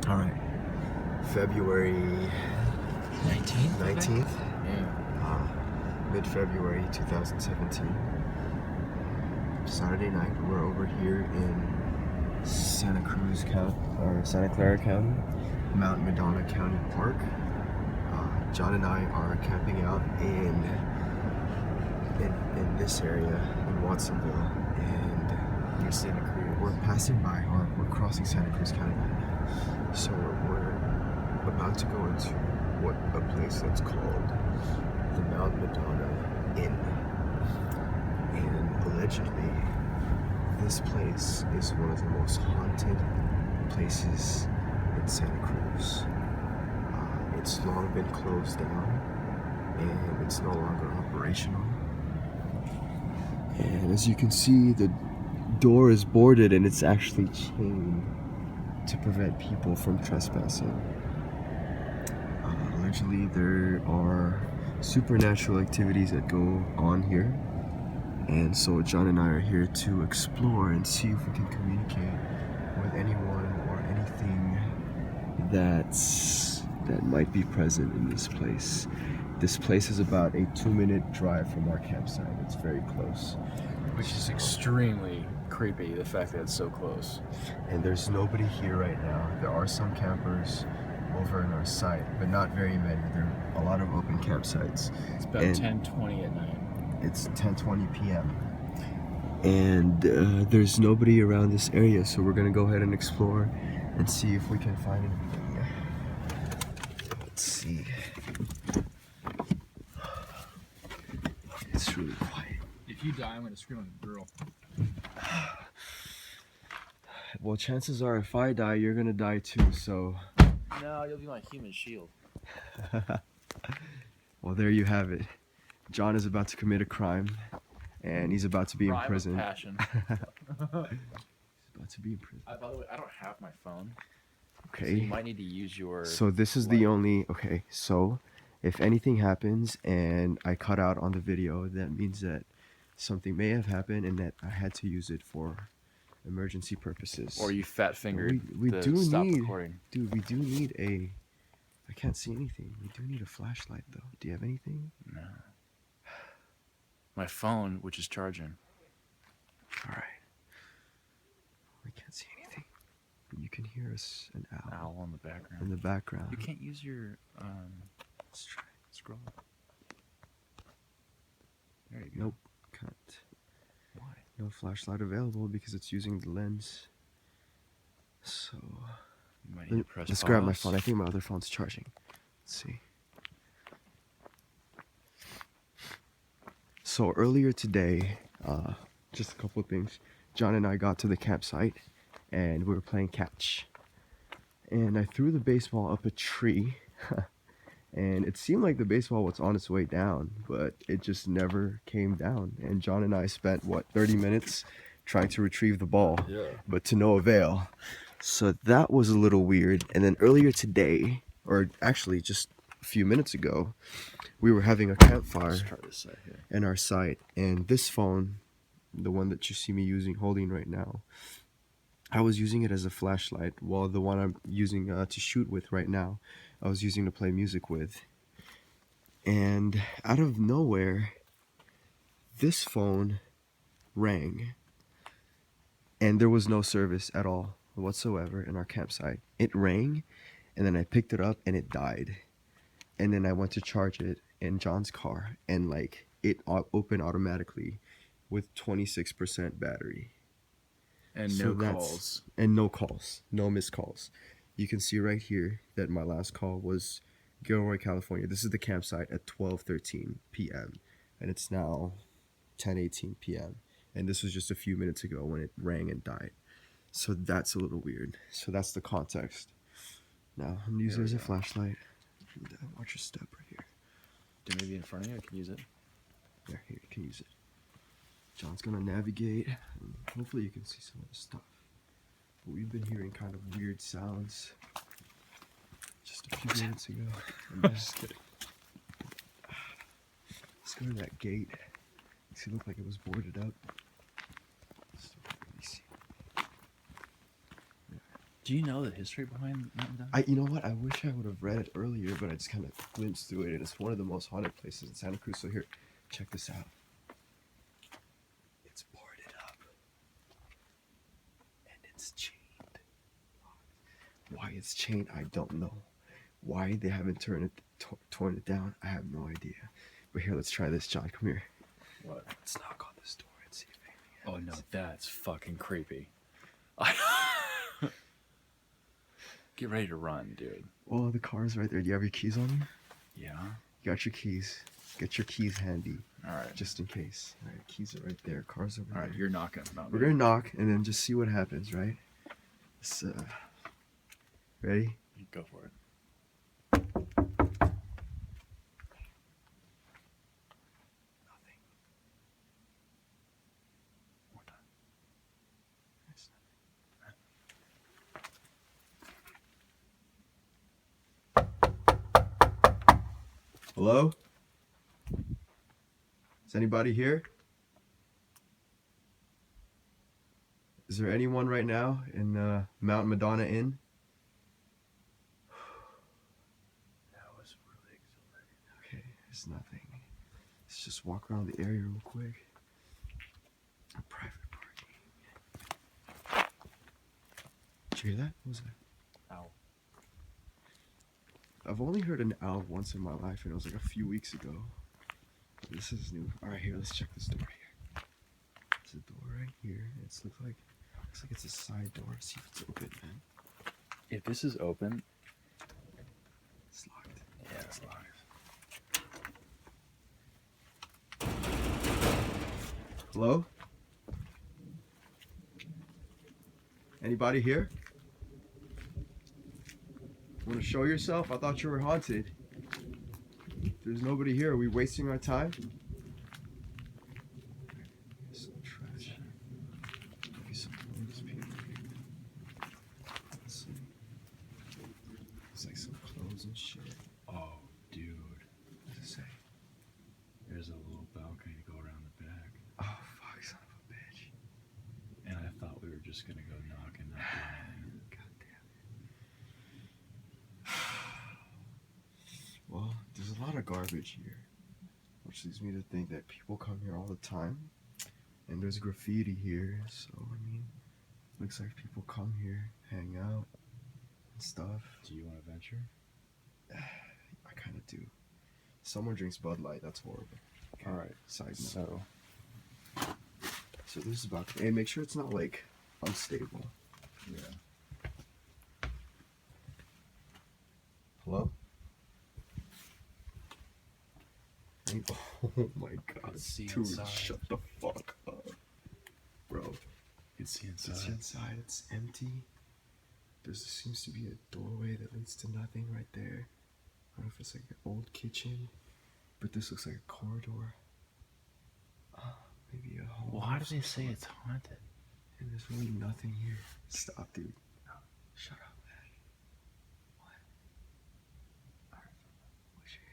All right. February 19th? Yeah. Mid-February 2017. Saturday night, we're over here in Santa Clara County, Mount Madonna County Park. John and I are camping out in this area in Watsonville, and Near Santa Cruz. we're passing by, or we're crossing Santa Cruz County right now. So we're about to go into a place that's called the Mount Madonna Inn. And allegedly, this place is one of the most haunted places in Santa Cruz. It's long been closed down, and it's no longer operational. And as you can see, the door is boarded and it's actually chained to prevent people from trespassing. Allegedly, there are supernatural activities that go on here, and so John and I are here to explore and see if we can communicate with anyone or anything that might be present in this place. This place is about a 2-minute drive from our campsite. It's very close. Which is extremely creepy, the fact that it's so close. And there's nobody here right now. There are some campers over in our site, but not very many. There are a lot of open campsites. It's about 10:20 at night. It's 10:20 p.m. And there's nobody around this area, so we're gonna go ahead and explore and see if we can find anything. Let's see. It's really quiet. If you die, I'm gonna scream like a girl. Well, chances are if I die, you're gonna die too, so. No, you'll be my human shield. Well, there you have it. John is about to commit a crime, and he's about to be in prison. Passion. He's about to be in prison. By the way, I don't have my phone. Okay. So you might need to use your. So this is the only. Okay. So, if anything happens and I cut out on the video, that means that something may have happened and that I had to use it for emergency purposes. Or you fat fingered. We do stop need, recording. dude. We do need a. I can't see anything. We do need a flashlight, though. Do you have anything? No. My phone, which is charging. All right. I can't see anything. But you can hear an owl Owl in the background. in the background. You can't use your Let's try. scroll. There you go. Nope. Can't. Why? No flashlight available because it's using the lens. So You might need to press let's pause. grab my phone. I think my other phone's charging. Let's see. So earlier today, just a couple of things. John and I got to the campsite and we were playing catch. And I threw the baseball up a tree. And it seemed like the baseball was on its way down, but it just never came down. And John and I spent, 30 minutes trying to retrieve the ball, but to no avail. So that was a little weird. And then earlier today, or actually just a few minutes ago, we were having a campfire Let's try this side here. in our site. And this phone, the one that you see me holding right now, I was using it as a flashlight, while the one I'm using to shoot with right now, I was using to play music with. And out of nowhere, this phone rang. And there was no service at all whatsoever in our campsite. It rang, and then I picked it up and it died. And then I went to charge it in John's car, and it opened automatically with 26% battery. And So no that's- calls. And no calls, no missed calls. You can see right here that my last call was Gilroy, California. This is the campsite at 12:13 p.m. and it's now 10:18 p.m. And this was just a few minutes ago when it rang and died. So that's a little weird. So that's the context. Now I'm gonna use it as a flashlight. And, watch your step right here. Do maybe in front of you? I can use it. There, here, you can use it. John's gonna navigate, and hopefully you can see some of the stuff. But we've been hearing kind of weird sounds just a few minutes ago. I'm just kidding. Let's go to that gate. It looked like it was boarded up. Still can't really see. Yeah. Do you know the history behind Madonna? You know what? I wish I would have read it earlier, but I just kind of glimpsed through it, and it's one of the most haunted places in Santa Cruz. So here, check this out. It's boarded up, and it's chained. Why it's chained, I don't know. Why they haven't torn it down, I have no idea. But here, let's try this, John. Come here. What? Let's knock on this door and see if anything Oh happens. no, that's fucking creepy. Get ready to run, dude. Oh, the car's right there. Do you have your keys on you? Yeah. You got your keys. Get your keys handy, All right. just in case. All right, keys are right there. Car's over All there. right. You're knocking. Not We're me. gonna knock and then just see what happens, right? Let's, ready? Go for it. Nothing. More time. There's nothing. Hello? Is anybody here? Is there anyone right now in Mount Madonna Inn? That was really exhilarating. Okay, there's nothing. Let's just walk around the area real quick. A private parking. Did you hear that? What was that? Ow. I've only heard an owl once in my life, and it was like a few weeks ago. This is new. All right, here, let's check this door here. There's a door right here. Looks like it's a side door. See if it's open, man. If this is open, It's locked. yeah, it's locked. Hello? Anybody here? Want to show yourself? I thought you were haunted. There's nobody here. Are we wasting our time? There's some trash here. Maybe some clothes people here. Let's see. It's like some clothes and shit. Oh, dude. What does it say? There's a little balcony to go around the back. Oh, fuck, son of a bitch. And I thought we were just gonna go knock and not do anything. God damn it. Well, there's a lot of garbage here, which leads me to think that people come here all the time. And there's graffiti here, so I mean, looks like people come here, hang out, and stuff. Do you want to venture? I kind of do. Someone drinks Bud Light, that's horrible. Okay, All right. side note. So, So this is about. Hey, make sure it's not like unstable. yeah. Hello? Hey, oh my god. Let's see Dude, inside. shut the fuck up. Bro, You can see inside. it's inside, it's empty. There seems to be a doorway that leads to nothing right there. I don't know if it's like an old kitchen, but this looks like a corridor. Maybe a home. Why or do they some say sort. it's haunted? And there's really nothing here. Stop, dude. No, shut up, man. What? What's your...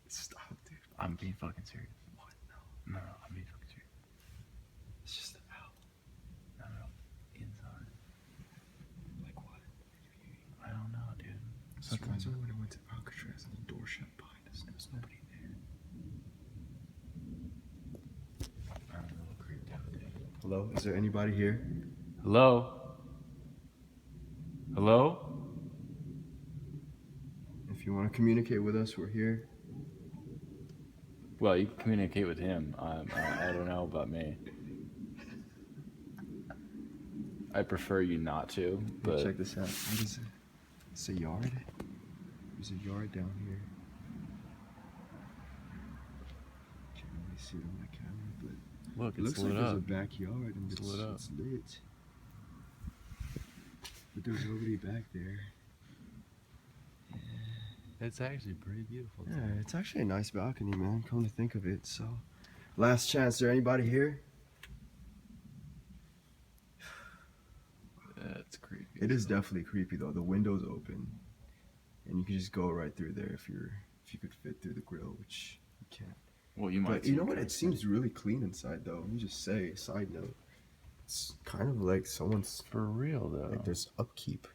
Stop, dude. I'm being fucking serious. What? No. No, I'm being fucking serious. It's just an owl. No. Inside. Like what? I don't know, dude. This reminds me when I went to Alcatraz and the door shut behind us. There was nobody there. I'm a little creeped out, dude. Hello? Is there anybody here? Hello? Hello? If you want to communicate with us, we're here. Well, you can communicate with him. I don't know about me. I prefer you not to, but Check this out. What is it? It's a yard? There's a yard down here. Can't really see it on my camera, but look, it it's looks lit like there's up. a backyard and It's lit up. It's lit. But there's nobody back there. It's actually pretty beautiful. Yeah, it's actually a nice balcony, man. Come to think of it. So, last chance. Is there anybody here? That's creepy. It is definitely creepy though. The window's open, and you can just go right through there if you could fit through the grill, which you can't. Well, you might. But you know what? It seems really clean inside though. Let me just say, side note, it's kind of like someone's for real though. like there's upkeep.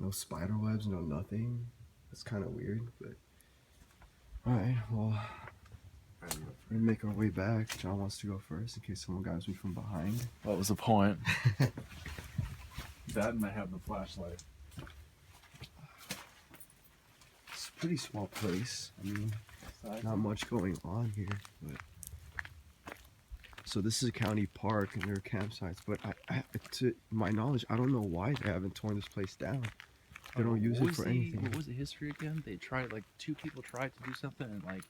No spider webs, no nothing. That's kind of weird, but all right. Well, we're gonna make our way back. John wants to go first in case someone grabs me from behind. What was the point? That and I have the flashlight. It's a pretty small place. I mean, not much going on here, but so this is a county park and there are campsites. But to my knowledge, I don't know why they haven't torn this place down. They don't use it for anything. What was the history again? They tried, like, 2 people tried to do something and, like,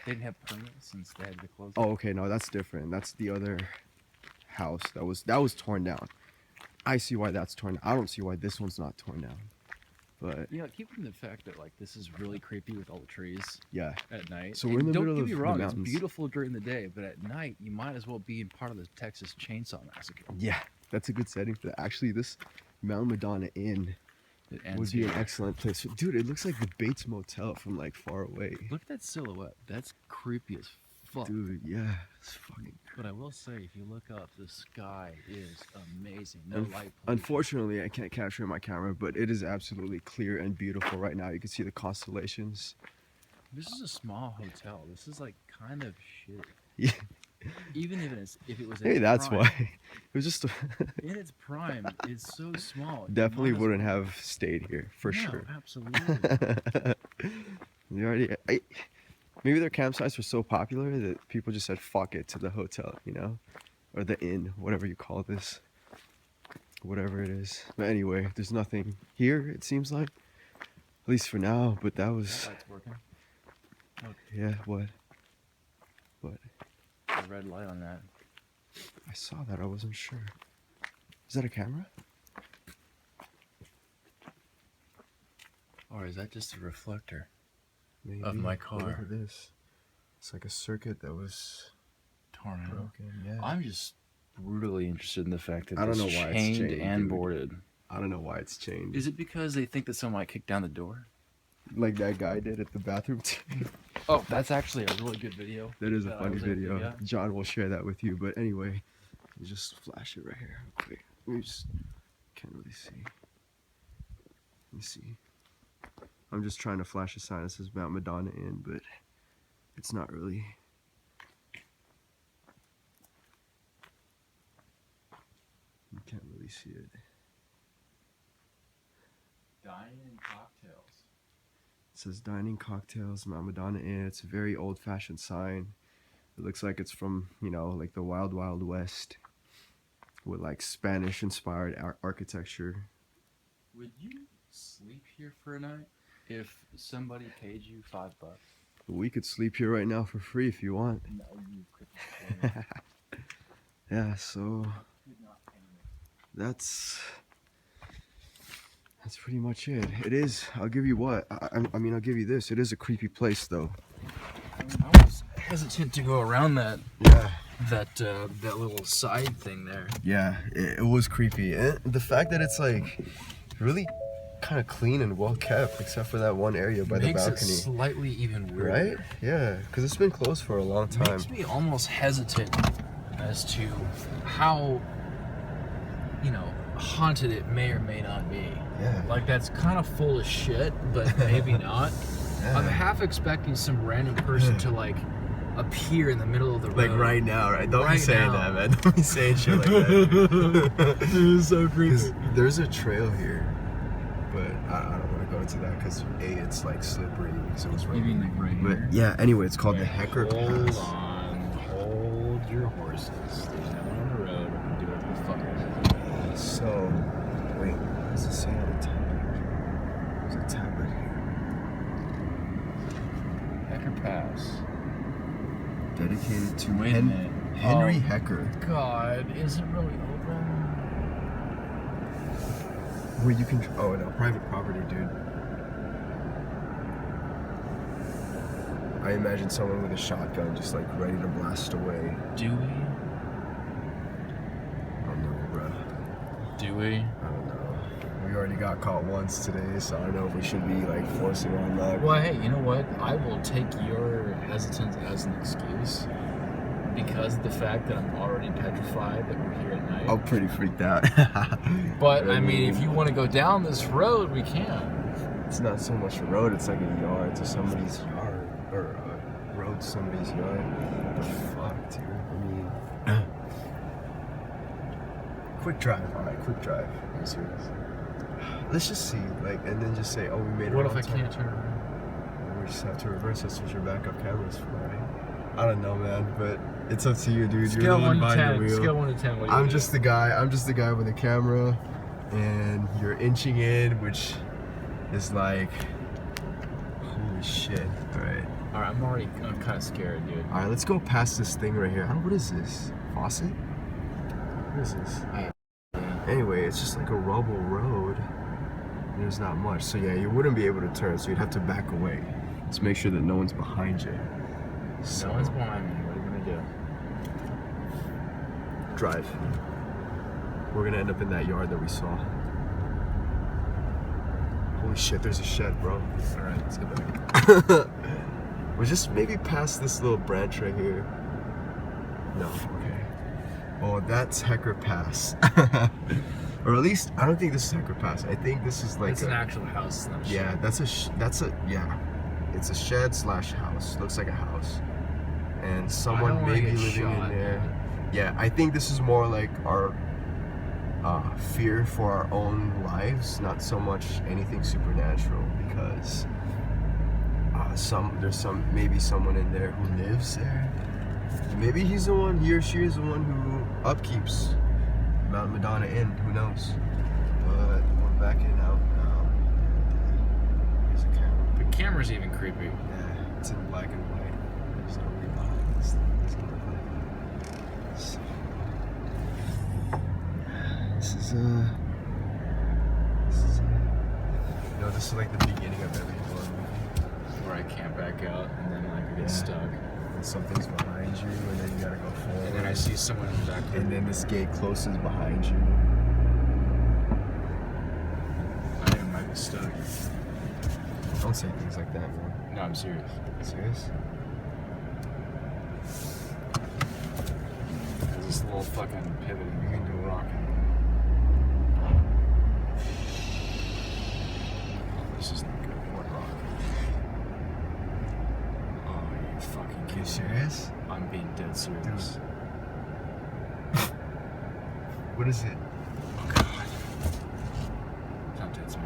they didn't have permits and they had to close it. Oh, okay, no, that's different. That's the other house that was torn down. I see why that's torn. I don't see why this one's not torn down. But Yeah, keep in the fact that, like, this is really creepy with all the trees yeah, at night. So we're in the don't middle get of me the wrong, it's mountains. beautiful during the day, but at night you might as well be in part of the Texas Chainsaw Massacre. yeah, that's a good setting for that. Actually, this Mount Madonna Inn It ends would be an here. excellent place. Dude, it looks like the Bates Motel from like far away. Look at that silhouette. That's creepy as fuck. Dude, yeah, it's fucking. But I will say, if you look up, the sky is amazing. No light pollution. Unfortunately, I can't capture it in my camera, but it is absolutely clear and beautiful right now. You can see the constellations. This is a small hotel. This is like kind of shit. Yeah. Even if it was. Hey, its that's prime, why. It was just In its prime, it's so small. You definitely might as wouldn't well- have stayed here for No, sure. Absolutely. You already. Maybe their campsites were so popular that people just said "fuck it" to the hotel, you know, or the inn, whatever you call this, whatever it is. But anyway, there's nothing here. It seems like, at least for now. But that was, That light's working. yeah. What? The red light on that. I saw that. I wasn't sure. Is that a camera? Or is that just a reflector? Maybe. Of my Look car. at this. It's like a circuit that was Torn out. broken. Yeah. I'm just brutally interested in the fact that I don't it's know why it's chained chained, and dude. boarded. I don't know why it's chained. Is it because they think that someone might kick down the door? Like that guy did at the bathroom. Oh, that's actually a really good video. That is a that I funny was able to video. get. John will share that with you. But anyway, let me just flash it right here. Real quick. Let me just can't really see. Let me see. I'm just trying to flash a sign that says Mount Madonna Inn, but it's not really. You can't really see it. Dining and cocktails. It says Dining Cocktails, Mount Madonna Inn. It's a very old-fashioned sign. It looks like it's from, you know, like the Wild Wild West with like Spanish-inspired architecture. Would you sleep here for a night if somebody paid you $5? We could sleep here right now for free if you want. No, you couldn't. Yeah, so Could not pay me. that's pretty much it. It is. I'll give you what. I mean, I'll give you this. It is a creepy place, though. I was hesitant to go around that Yeah. that little side thing there. Yeah, it was creepy. And the fact that it's like really kind of clean and well kept, except for that one area by the Makes it balcony. slightly even weirder. Right? Yeah, because it's been closed for a long time. Makes me almost hesitant as to how, you know, haunted it may or may not be. Yeah. Like, that's kind of full of shit, but maybe not. Yeah. I'm half expecting some random person to, like, appear in the middle of the road. Like right now, right? Don't be Right saying now. that, man. Don't be saying shit like that. This is so creepy. There's a trail here, but I don't want to go into that because it's like slippery because it was You raining. mean like right here? But yeah, anyway, it's called the Hecker Hold Pass. on. Hold your horses. There's no one on the road. Do what the fuck. So, wait, what's it say on the tab? There's a tab right here. Hecker Pass. Dedicated to Wait a minute. Henry Oh. Hecker. God, is it really open? Where you can, oh no, private property, dude. I imagine someone with a shotgun just like ready to blast away. Do we? I don't know, bro. Do we? I don't know. We already got caught once today, so I don't know if we should be like forcing our luck. Well, hey, you know what? I will take your hesitance as an excuse. because of the fact that I'm already petrified that we're here at night. I'm pretty freaked out. But I mean, if you want to go down this road, we can. It's not so much a road, it's like a yard to somebody's yard. Or a road to somebody's yard. What the fuck, dude? I mean... quick drive. Alright, quick drive. I'm serious. Let's just see, like, and then just say, oh, we made it. What if I can't turn around? We just have to reverse. That's what your backup camera's for, right? I don't know, man, but it's up to you, dude. You're Scale the 1 one to behind 10. the wheel. Scale 1 to 10. What do you I'm do? just the guy. I'm just the guy with the camera, and you're inching in, which is like, holy shit. All right. All right, I'm kind of scared, dude. All right, let's go past this thing right here. What is this? Faucet? What is this? Anyway, it's just like a rubble road. There's not much, so yeah, you wouldn't be able to turn, so you'd have to back away. Let's make sure that no one's behind you. So, No one's behind me. What are you gonna do? drive. We're gonna end up in that yard that we saw. Holy shit, there's a shed, bro. All right, let's get back. We're just maybe past this little branch right here. No, okay. Oh, that's Hecker Pass. Or at least, I don't think this is Hecker Pass. I think this is like It's an actual house. Not a yeah, shed. yeah. It's a shed slash house. Looks like a house. And I don't someone wanna may be get living in shot, there. man. Yeah, I think this is more like our fear for our own lives, not so much anything supernatural, because there's maybe someone in there who lives there. Maybe he or she is the one who upkeeps Madonna Inn, who knows? But we're backing out now. Here's a camera. The camera's even creepy. Yeah, it's in black and white. There's no real behind this thing. It doesn't look like it. So, this is like the beginning of every horror movie. Where I can't back out and then like I get Yeah. stuck. And something's behind you, and then you gotta go forward. And then I see someone in the back. And then this gate closes behind you. I might be stuck. Don't say things like that, man. No, I'm serious. Serious? There's this little fucking pivot you can do rocking. Oh, this is not good. What rock? Oh, you fucking kidding You me? serious? I'm being dead serious. What is it? Oh god. Don't touch me.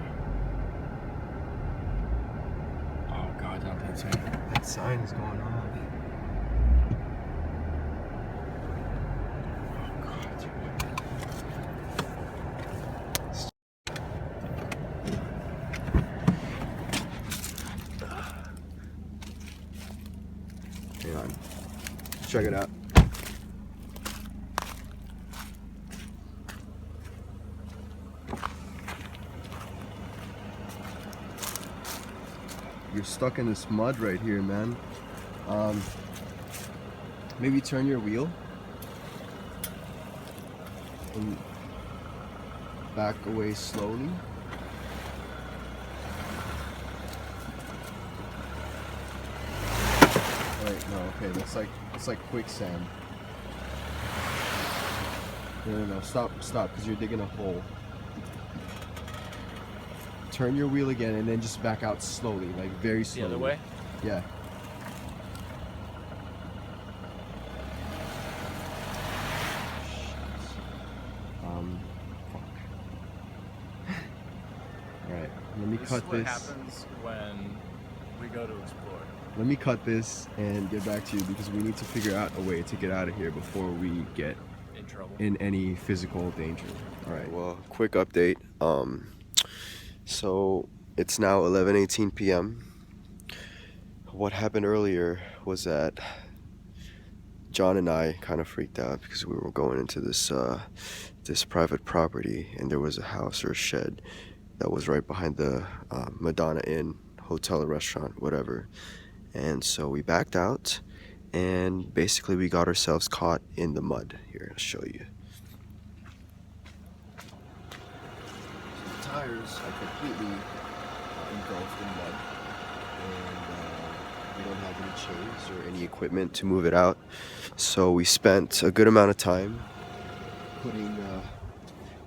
Oh god, don't touch me. That sign is going on. Oh god, dude. Hang on. Check it out. You're stuck in this mud right here, man. Maybe turn your wheel and back away slowly. Wait, no, okay, it's like quicksand. No, stop, because you're digging a hole. Turn your wheel again and then just back out slowly, like very The slowly. other way? Yeah. Fuck. Alright, let me cut this. happens when we go to explore. Let me cut this and get back to you because we need to figure out a way to get out of here before we get In trouble. in any physical danger. Alright, well, quick update. So it's now 11:18 p.m. What happened earlier was that John and I kind of freaked out because we were going into this this private property, and there was a house or a shed that was right behind the Madonna Inn, hotel or restaurant, whatever. And so we backed out, and basically we got ourselves caught in the mud. Here, I'll show you. Tires are completely engulfed in mud, and we don't have any chains or any equipment to move it out. So we spent a good amount of time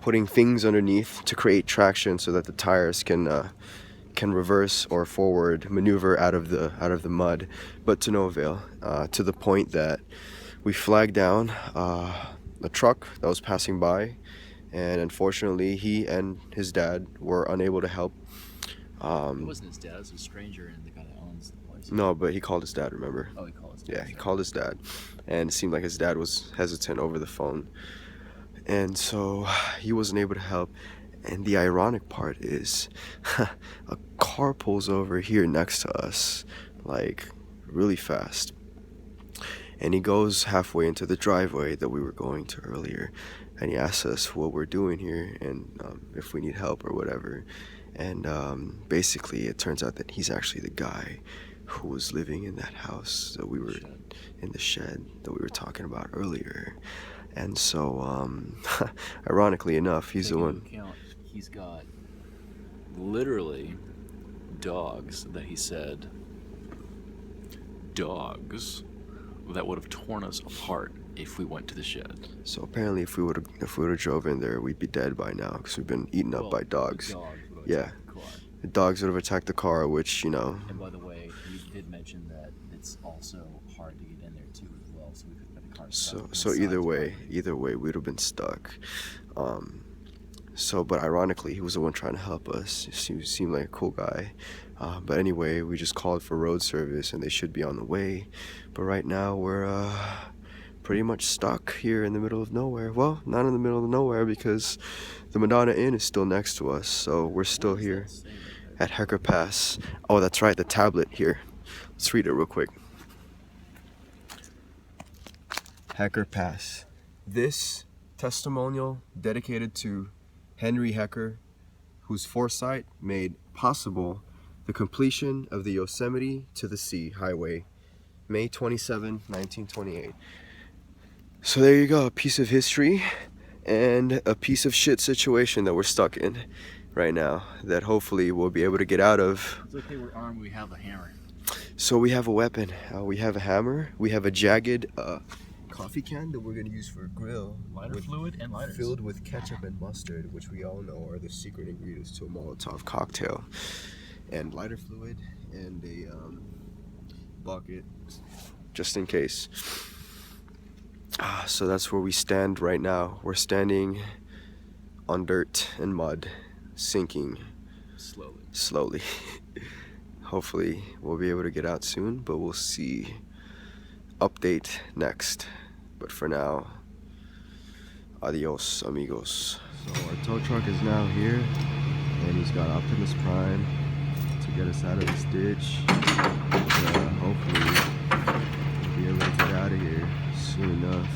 putting things underneath to create traction so that the tires can reverse or forward maneuver out of the mud, but to no avail. To the point that we flagged down a truck that was passing by, and unfortunately, he and his dad were unable to help. It wasn't his dad; it was a stranger and the guy that owns the place. No, but he called his dad. Remember? Oh, he called his dad. Yeah, he called his dad, and it seemed like his dad was hesitant over the phone, and so he wasn't able to help. And the ironic part is, a car pulls over here next to us, like really fast. And he goes halfway into the driveway that we were going to earlier, and he asks us what we're doing here and if we need help or whatever. And basically, it turns out that he's actually the guy who was living in that house that we were in the shed that we were talking about earlier. And so, ironically enough, he's the one. He's got literally dogs that he said that would have torn us apart if we went to the shed. So apparently, if we would have drove in there, we'd be dead by now because we've been eaten up by dogs. Yeah, the dogs would have attacked the car, which And by the way, you did mention that it's also hard to get in there too as well. So we could have the car stuck. So either way, we'd have been stuck. But ironically, he was the one trying to help us. He seemed like a cool guy. But anyway, we just called for road service, and they should be on the way. But right now, we're pretty much stuck here in the middle of nowhere. Well, not in the middle of nowhere because the Madonna Inn is still next to us. So we're still here at Hecker Pass. Oh, that's right, the tablet here. Let's read it real quick. Hecker Pass. This testimonial dedicated to Henry Hecker, whose foresight made possible the completion of the Yosemite to the Sea Highway, May 27, 1928. So there you go, a piece of history and a piece of shit situation that we're stuck in right now that hopefully we'll be able to get out of. It's okay, we're armed, we have a hammer. So we have a weapon. We have a hammer. We have a jagged coffee can that we're going to use for a grill. Lighter fluid and lighters. Filled with ketchup and mustard, which we all know are the secret ingredients to a Molotov cocktail. And lighter fluid and a bucket, just in case. So that's where we stand right now. We're standing on dirt and mud, sinking slowly. Hopefully we'll be able to get out soon, but we'll see. Update next. But for now, adios, amigos. So our tow truck is now here, and he's got Optimus Prime to get us out of this ditch. Hopefully we'll be able to get out of here soon enough.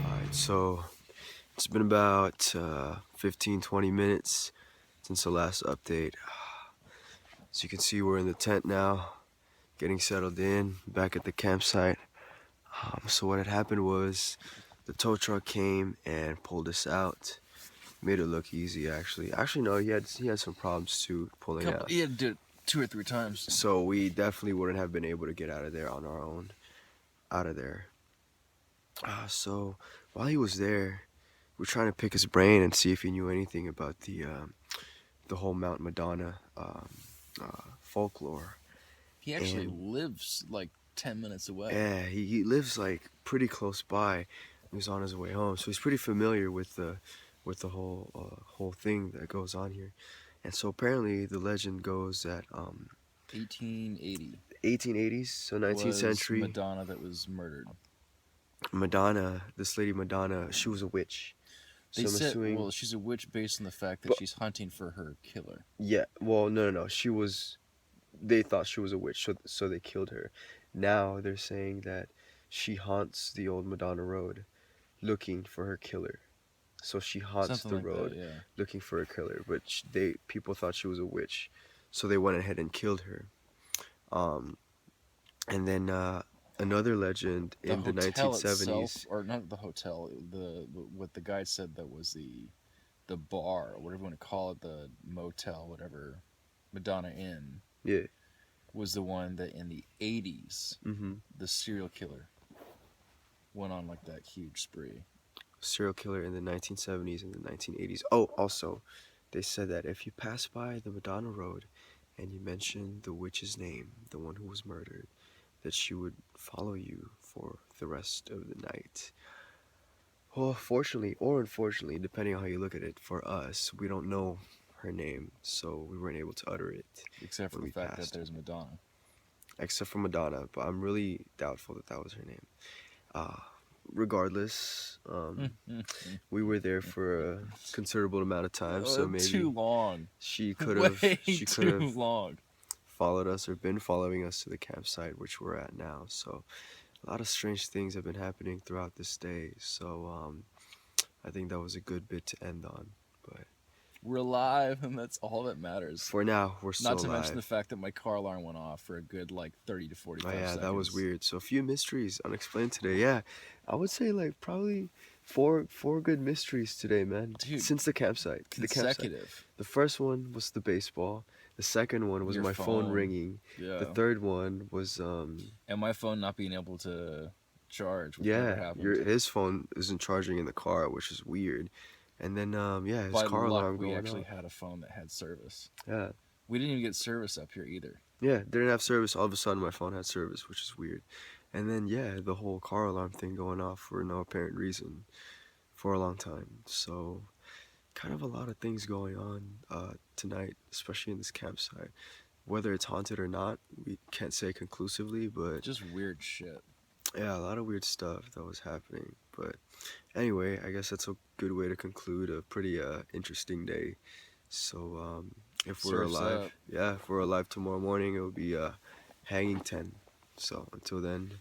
Alright, so it's been about 15-20 minutes since the last update. As you can see, we're in the tent now, getting settled in, back at the campsite. So what had happened was the tow truck came and pulled us out. Made it look easy, actually. Actually, no, he had some problems too pulling out. He had to do it 2 or 3 times. So we definitely wouldn't have been able to get out of there on our own. So while he was there, we're trying to pick his brain and see if he knew anything about the whole Mount Madonna folklore. He actually lives like 10 minutes away. Yeah, he lives like pretty close by. He was on his way home, so he's pretty familiar with the whole thing that goes on here. And so apparently the legend goes that 1880. 1880s, so 19th century. Madonna that was murdered. Madonna, this lady Madonna, she was a witch. They said, well, she's a witch based on the fact that she's hunting for her killer. Yeah, well, no. They thought she was a witch, so they killed her. Now they're saying that she haunts the old Madonna Road looking for her killer. So she haunts the road looking for a killer, but people thought she was a witch, so they went ahead and killed her. And then Another legend The in the hotel itself, 1970s. or not the hotel, what the guide said that was the bar, or whatever you want to call it, the motel, whatever, Madonna Inn, Yeah. was the one that in the 80s, Mm-hmm. the serial killer went on like that huge spree. Serial killer in the 1970s and the 1980s. Oh, also, they said that if you pass by the Madonna Road and you mention the witch's name, the one who was murdered, that she would follow you for the rest of the night. Well, fortunately or unfortunately, depending on how you look at it, for us, we don't know her name, so we weren't able to utter it Except for when the we fact that passed. there's Madonna. Except for Madonna, but I'm really doubtful that that was her name. Uh, Regardless, we were there for a considerable amount of time, so Too maybe long. she could have Way too long. followed us or been following us to the campsite which we're at now. So a lot of strange things have been happening throughout this day. So I think that was a good bit to end on. But We're alive, and that's all that matters. for now, we're Not still to mention the alive. fact that my car alarm went off for a good like 30 to Oh 45 yeah, seconds. that was weird. So a few mysteries unexplained today. Yeah, I would say like probably four good mysteries today, man. Dude, Since the campsite. The campsite. Consecutive. The first one was the baseball. The second one was Your my phone phone. ringing. Yeah. The third one was And my phone not being able to charge with whatever yeah, happened. his phone isn't charging in the car, which is weird. And then yeah, his By car luck, alarm we going actually off. had a phone that had service. Yeah. We didn't even get service up here either. Yeah, didn't have service. All of a sudden, my phone had service, which is weird. And then, yeah, the whole car alarm thing going off for no apparent reason for a long time. So, kind of a lot of things going on tonight, especially in this campsite. Whether it's haunted or not, we can't say conclusively, but Just weird shit. yeah, a lot of weird stuff that was happening. But anyway, I guess that's a good way to conclude a pretty interesting day. So, if we're Surf's alive, up. yeah, if we're alive tomorrow morning, it will be hanging 10. So until then,